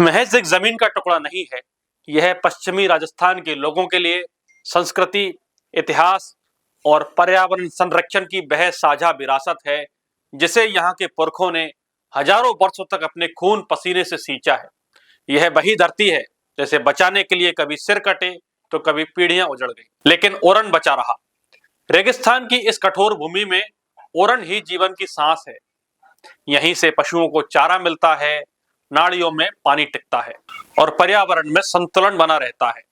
महज एक जमीन का टुकड़ा नहीं है, यह पश्चिमी राजस्थान के लोगों के लिए संस्कृति, इतिहास और पर्यावरण संरक्षण की बेहद साझा विरासत है, जिसे यहाँ के पुरखों ने हजारों वर्षों तक अपने खून पसीने से सींचा है। यह वही धरती है जैसे बचाने के लिए कभी सिर कटे तो कभी पीढ़ियां उजड़ गई, लेकिन ओरन बचा रहा। रेगिस्तान की इस कठोर भूमि में ओरन ही जीवन की सांस है। यहीं से पशुओं को चारा मिलता है, नाड़ियों में पानी टिकता है और पर्यावरण में संतुलन बना रहता है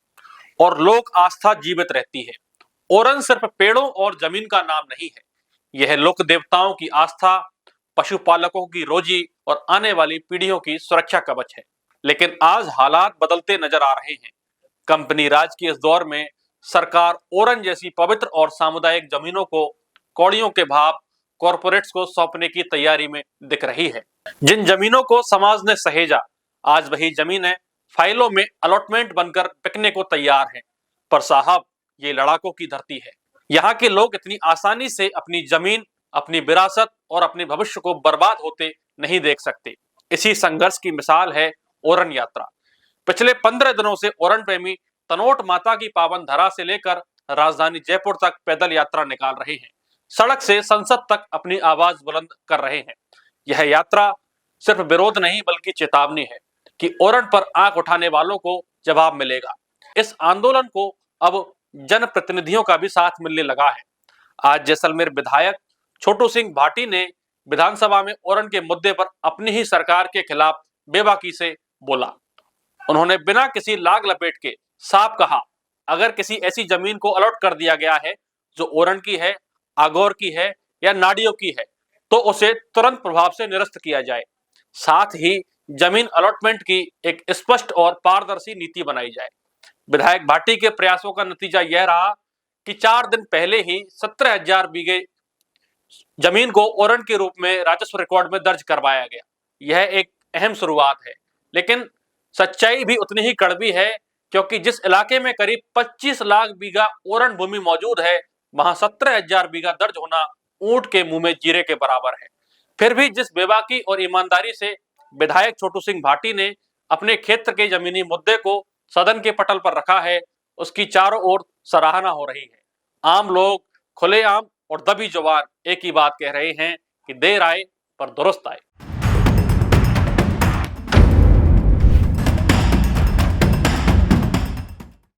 और लोक आस्था जीवित रहती है। ओरन सिर्फ पेड़ों और जमीन का नाम नहीं है, यह लोक देवताओं की आस्था, पशुपालकों की रोजी और आने वाली पीढ़ियों की सुरक्षा कवच है। लेकिन आज हालात बदलते नजर आ रहे हैं। कंपनी राज के इस दौर में सरकार ओरन जैसी पवित्र और सामुदायिक जमीनों को कौड़ियों के भाव कॉरपोरेट्स को सौंपने की तैयारी में दिख रही है। जिन जमीनों को समाज ने सहेजा, आज वही जमीनें फाइलों में अलॉटमेंट बनकर बिकने को तैयार हैं। पर साहब, ये लड़ाकों की धरती है। यहाँ के लोग इतनी आसानी से अपनी जमीन, अपनी विरासत और अपने भविष्य को बर्बाद होते नहीं देख सकते। इसी संघर्ष की मिसाल है ओरन यात्रा। पिछले 15 दिनों से ओरन प्रेमी तनोट माता की पावन धरा से लेकर राजधानी जयपुर तक पैदल यात्रा निकाल रहे हैं। सड़क से संसद तक अपनी आवाज बुलंद कर रहे हैं। यह यात्रा सिर्फ विरोध नहीं बल्कि चेतावनी है कि ओरन पर आंख उठाने वालों को जवाब मिलेगा। इस आंदोलन को अब जनप्रतिनिधियों का भी साथ मिलने लगा है। आज जैसलमेर विधायक छोटू सिंह भाटी ने विधानसभा में ओरन के मुद्दे पर अपनी ही सरकार के खिलाफ बेबाकी से बोला। उन्होंने बिना किसी लाग लपेट के साफ कहा, अगर किसी ऐसी जमीन को अलॉट कर दिया गया है जो ओरन की है, आगौर की है या नाडियों की है, तो उसे तुरंत प्रभाव से निरस्त किया जाए। साथ ही जमीन अलॉटमेंट की एक स्पष्ट और पारदर्शी नीति बनाई जाए। विधायक भाटी के प्रयासों का नतीजा यह रहा कि 4 दिन पहले ही 17,000 बीघे जमीन को ओरन के रूप में राजस्व रिकॉर्ड में दर्ज करवाया गया। यह एक अहम शुरुआत है, लेकिन सच्चाई भी उतनी ही कड़वी है, क्योंकि जिस इलाके में करीब 25 लाख बीघा ओरन भूमि मौजूद है, वहां 17,000 बीघा दर्ज होना ऊंट के मुंह में जीरे के बराबर है। फिर भी जिस बेबाकी और ईमानदारी से विधायक छोटू सिंह भाटी ने अपने क्षेत्र के जमीनी मुद्दे को सदन के पटल पर रखा है, उसकी चारों ओर सराहना हो रही है। आम लोग खुलेआम और दबी जुबान एक ही बात कह रहे हैं कि देर आए पर दुरुस्त आए।